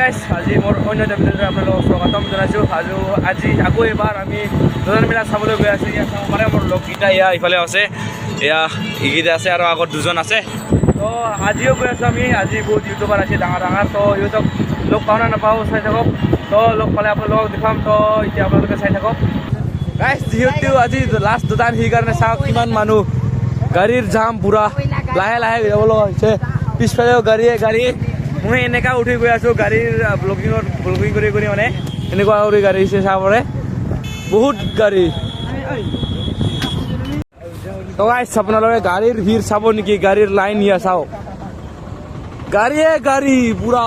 Guys আজি মোৰ অন্য এটা ভিডিঅ'ত আপোনালোকক স্বাগতম জনাইছোঁ। আজি আকৌ এবাৰ আমি দুজন মেলা চাবলৈ গৈ আছোঁ। ইয়াত চাব পাৰে মোৰ লগকেইটা ইফালে আছে, এইকেইটা আছে আৰু আগত দুজন আছে। তো আজিও গৈ আছোঁ আমি। আজি বহুত ইউটিউবাৰ আছে ডাঙৰ ডাঙৰ, তো সিহঁতক লগ পাওঁ না নাপাওঁ চাই থাকক। তো লগ পালে আপোনালোকক দেখাম, তো এতিয়া আপোনালোকে চাই থাকক। গাইজ যিহেতু আজি লাষ্ট দুটান সেইকাৰণে চাওক কিমান মানুহ, গাড়ীৰ জাম পুৰা, লাহে লাহে যাব লগা হৈছে। পিছফালেও গাড়ী মই এনেকা উঠি গৈ আছোঁ গাড়ীৰ ব্লগিং কৰি মানে এনেকুৱা কৰি গাড়ী চাব পাৰে, বহুত গাড়ী। তো গাইজ আপোনালোকে গাড়ীৰ ভিৰ চাব নেকি? গাড়ীৰ লাইন ইয়া চাওক, গাড়ী পুৰা,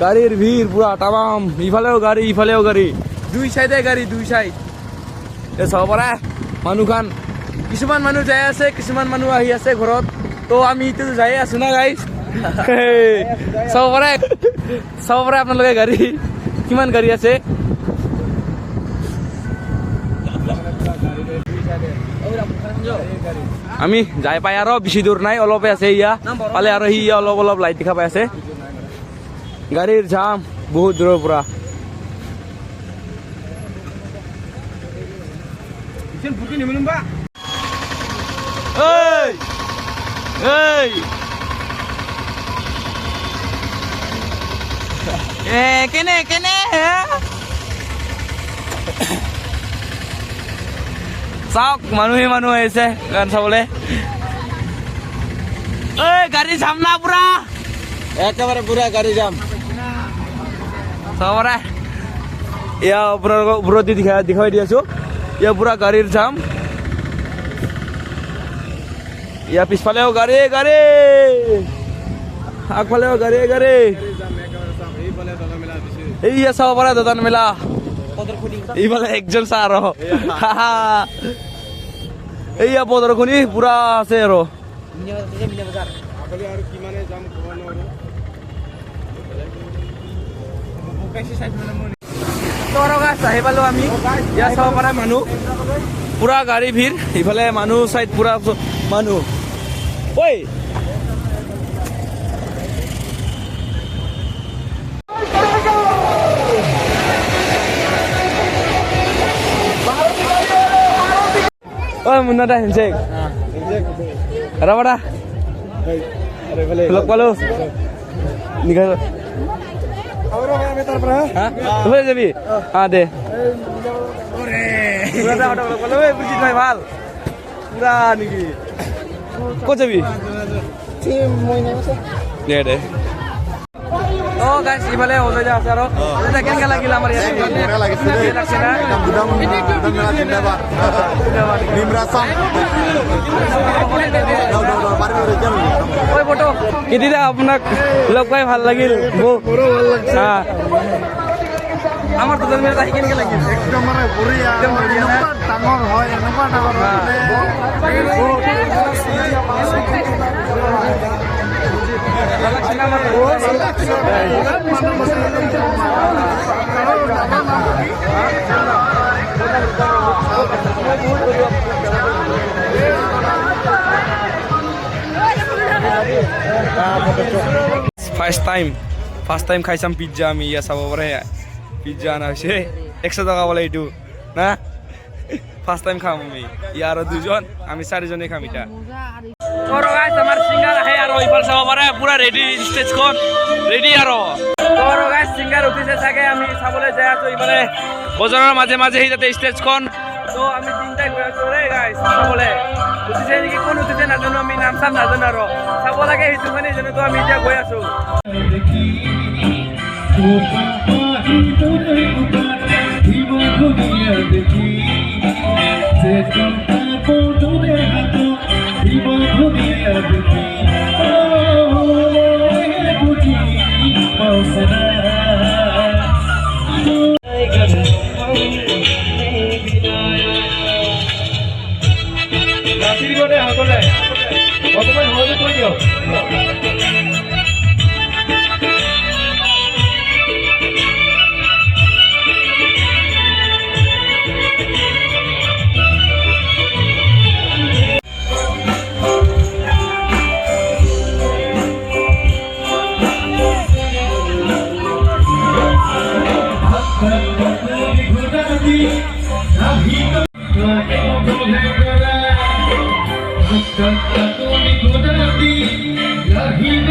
গাড়ীৰ ভিৰ পুৰা তামাম। ইফালেও গাড়ী দুই চাইডে গাড়ী, দুই চাইড চাব পাৰে। মানুহখান কিছুমান মানুহ যাই আছে, কিছুমান মানুহ আহি আছে ঘৰত। তো আমি ইটো যাই আছো না গাইজ, চাব পাৰে আপোনালোকে গাড়ী কিমান গাড়ী আছে। আমি যাই পাই আৰু বেছি দূৰ নাই, অলপে আছে। পালে আৰু সি অলপ লাইট দেখা পাই আছে। গাড়ীৰ জাম বহুত দূৰৰ পৰা। কেনে চাওক মানুহ আহিছে গান চাবলে। গাড়ী যাম না পুৰা, একেবাৰে পুৰা গাড়ী যাম। চাব পাৰে এয়া আপোনালোকক ওপৰত দেখুৱাই দি আছো। ইয়া পুৰা গাড়ীৰ যাম। ইয়া পিছফালেও গাড়ী, আগফালেও গাড়ী। এইয়া চাব পাৰে দাদান মেলা। এইফালে একজন চা আৰু এইয়া পদৰখনি পুৰা আছে আৰু। আহি পালো আমি। ইয়াত চাব পাৰে মানুহ পুৰা গাড়ী ভিৰ। ইফালে মানুহ চাইড পুৰা মানুহ। ঐ মুন্নাটা হেনচেক ৰাবাৰা লগ পালো। যাবি দে ভাল পুৰা নেকি? ক'ত যাবি? দে অঁ গাইজ ইফালে ওলাই আছে আৰু কেনেকৈ লাগিল আমাৰ ইয়াত? কেতিয়া আপোনাক লগ পাই ভাল লাগিল। আমাৰ দুজন মেলা আহি কেনেকৈ লাগিল? ফাৰ্ষ্ট টাইম খাইছাম পিজ্জা আমি। ইয়া চাব পাৰে পিজ্জা অনা হৈছে 100 টকা বোলে এইটো না। ফাৰ্ষ্ট টাইম খাম আমি। ইয়াৰ আৰু দুজন, আমি 4জনে খাম এতিয়া। আমাৰ চিংগাৰ আহে আৰু ইফালে চাব পাৰে পুৰা ৰেডি, ষ্টেজখন ৰেডি আৰু চিংগাৰ উঠিছে চাগে। আমি চাবলৈ যাই আছো ইফালে বজাৰৰ মাজে সেই তাতে ষ্টেজখন। তো আমি তিনিটাই গৈ আছো গাইজ চাবলৈ। উঠিছে নেকি, কোন উঠিছে নাজানো, আমি নাম চাম নাজানো আৰু চাব লাগে সেইটো মানে যেনেকৈ আমি এতিয়া গৈ আছো। অকণমান সহজে কৈ দিয়ক। তুমি গোদাতি রাহিব